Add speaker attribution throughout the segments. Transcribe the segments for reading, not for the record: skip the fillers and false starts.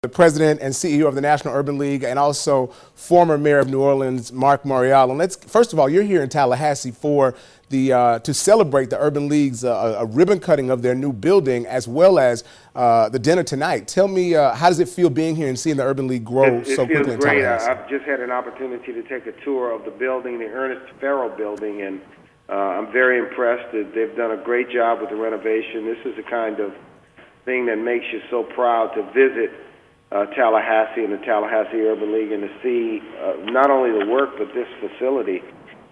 Speaker 1: The president and CEO of the National Urban League, and also former mayor of New Orleans, Marc Morial. And first of all, you're here in Tallahassee for to celebrate the Urban League's a ribbon cutting of their new building, as well as the dinner tonight. Tell me, how does it feel being here and seeing the Urban League grow so quickly in Tallahassee? It feels great.
Speaker 2: I've just had an opportunity to take a tour of the building, the Ernest Farrell building, and I'm very impressed that they've done a great job with the renovation. This is the kind of thing that makes you so proud to visit Tallahassee and the Tallahassee Urban League, and to see not only the work but this facility.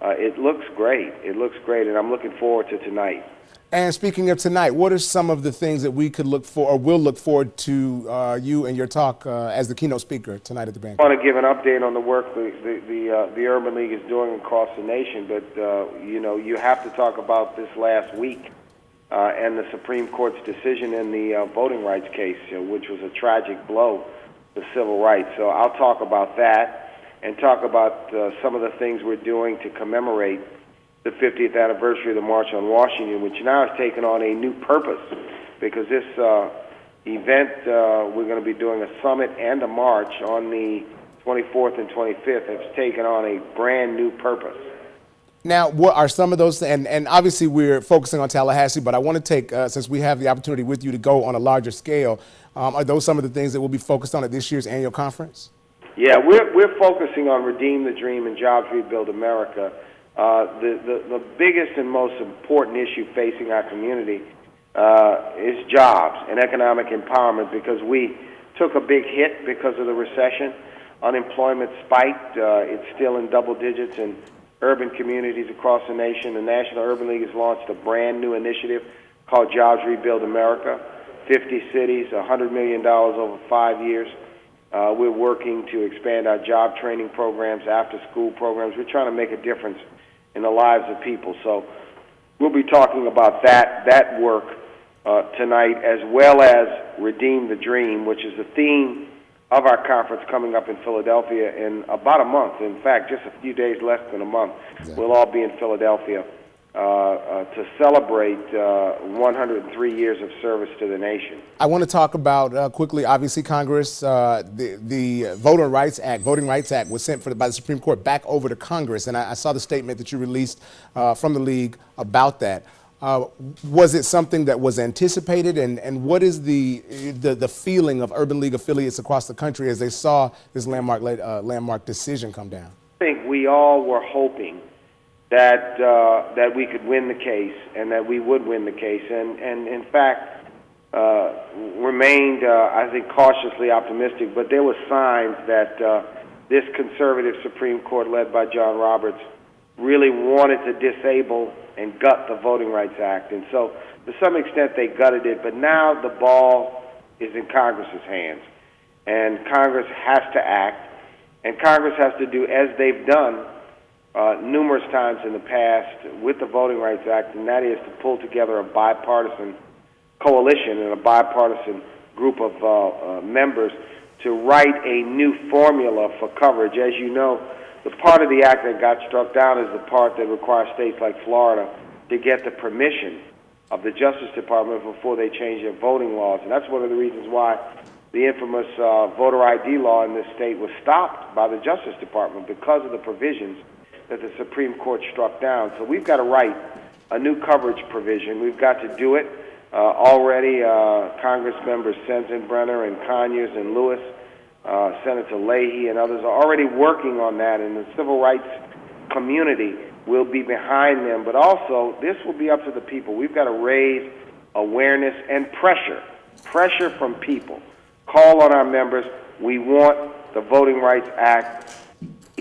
Speaker 2: It looks great. It looks great, and I'm looking forward to tonight.
Speaker 1: And speaking of tonight, what are some of the things that we could look for, or will look forward to you and your talk as the keynote speaker tonight at the banquet?
Speaker 2: I want to give an update on the work the Urban League is doing across the nation, but you have to talk about this last week and the Supreme Court's decision in the voting rights case, which was a tragic blow to civil rights. So I'll talk about that and talk about some of the things we're doing to commemorate the 50th anniversary of the March on Washington, which now has taken on a new purpose, because this event, we're going to be doing a summit and a march on the 24th and 25th, has taken on a brand new purpose.
Speaker 1: Now, what are some of those, and obviously we're focusing on Tallahassee, but I want to take, since we have the opportunity with you to go on a larger scale, are those some of the things that will be focused on at this year's annual conference?
Speaker 2: Yeah, we're focusing on Redeem the Dream and Jobs Rebuild America. The biggest and most important issue facing our community is jobs and economic empowerment, because we took a big hit because of the recession. Unemployment spiked. It's still in double digits in urban communities across the nation. The National Urban League has launched a brand new initiative called Jobs Rebuild America. 50 cities, $100 million over 5 years. We're working to expand our job training programs, after-school programs. We're trying to make a difference in the lives of people. So we'll be talking about that work tonight, as well as Redeem the Dream, which is the theme of our conference coming up in Philadelphia in about a month. In fact, just a few days less than a month. Exactly. We'll all be in Philadelphia to celebrate 103 years of service to the nation.
Speaker 1: I want to talk about quickly, obviously, Congress, the Voting Rights Act was sent by the Supreme Court back over to Congress, and I saw the statement that you released from the league about that. Was it something that was anticipated, and what is the feeling of Urban League affiliates across the country as they saw this landmark decision come down?
Speaker 2: I think we all were hoping that we could win the case, and that we would win the case, and in fact remained, I think, cautiously optimistic. But there were signs that this conservative Supreme Court, led by John Roberts, really wanted to disable and gut the Voting Rights Act. And so to some extent they gutted it, but now the ball is in Congress's hands. And Congress has to act, and Congress has to do as they've done numerous times in the past with the Voting Rights Act, and that is to pull together a bipartisan coalition and a bipartisan group of members to write a new formula for coverage. As you know, the part of the act that got struck down is the part that requires states like Florida to get the permission of the Justice Department before they change their voting laws. And that's one of the reasons why the infamous voter ID law in this state was stopped by the Justice Department, because of the provisions that the Supreme Court struck down. So we've got to write a new coverage provision. We've got to do it. Already, Congress members Sensenbrenner and Conyers and Lewis, Senator Leahy and others are already working on that, and the civil rights community will be behind them. But also, this will be up to the people. We've got to raise awareness and pressure from people. Call on our members. We want the Voting Rights Act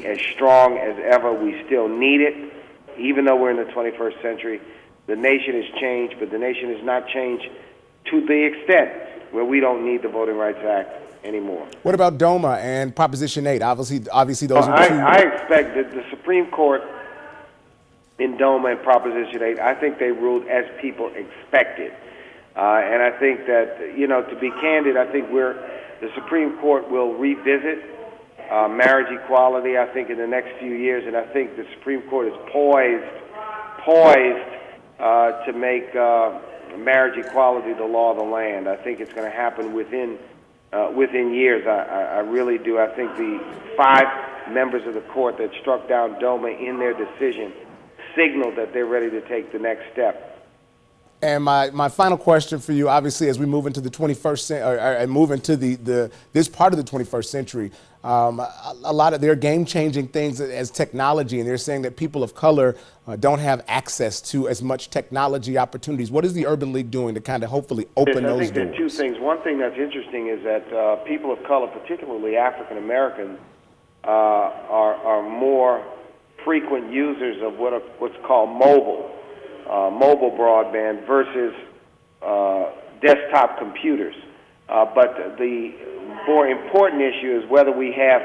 Speaker 2: as strong as ever. We still need it, even though we're in the 21st century. The nation has changed, but the nation has not changed to the extent where we don't need the Voting Rights Act anymore.
Speaker 1: What about DOMA and Proposition 8? Obviously those are two.
Speaker 2: I expect that the Supreme Court in DOMA and Proposition 8, I think they ruled as people expected. And I think that, to be candid, I think the Supreme Court will revisit marriage equality, I think, in the next few years, and I think the Supreme Court is poised to make marriage equality the law of the land. I think it's going to happen within within years. I really do. I think the 5 members of the court that struck down DOMA in their decision signaled that they're ready to take the next step.
Speaker 1: And my final question for you, obviously, as we move into the 21st century, or move into this part of the 21st century, a lot of their game-changing things as technology, and they're saying that people of color don't have access to as much technology opportunities. What is the Urban League doing to kind of hopefully open those doors?
Speaker 2: I think there are 2 things. One thing that's interesting is that people of color, particularly African Americans, are more frequent users of what's called mobile broadband versus desktop computers. But the more important issue is whether we have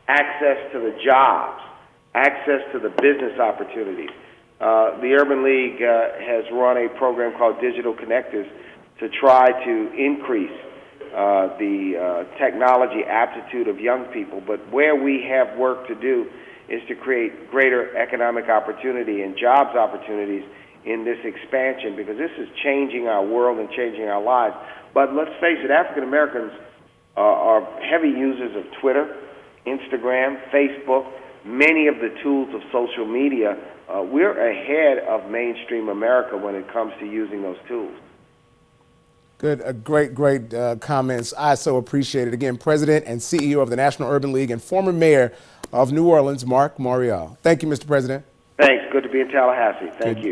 Speaker 2: access to the jobs, access to the business opportunities. The Urban League has run a program called Digital Connectors to try to increase the technology aptitude of young people. But where we have work to do is to create greater economic opportunity and jobs opportunities in this expansion, because this is changing our world and changing our lives. But let's face it, African Americans are heavy users of Twitter, Instagram, Facebook, many of the tools of social media. We're ahead of mainstream America when it comes to using those tools.
Speaker 1: Good, great comments. I so appreciate it. Again, President and CEO of the National Urban League and former Mayor of New Orleans, Marc Morial. Thank you, Mr. President.
Speaker 2: Thanks. Good to be in Tallahassee. Thank you.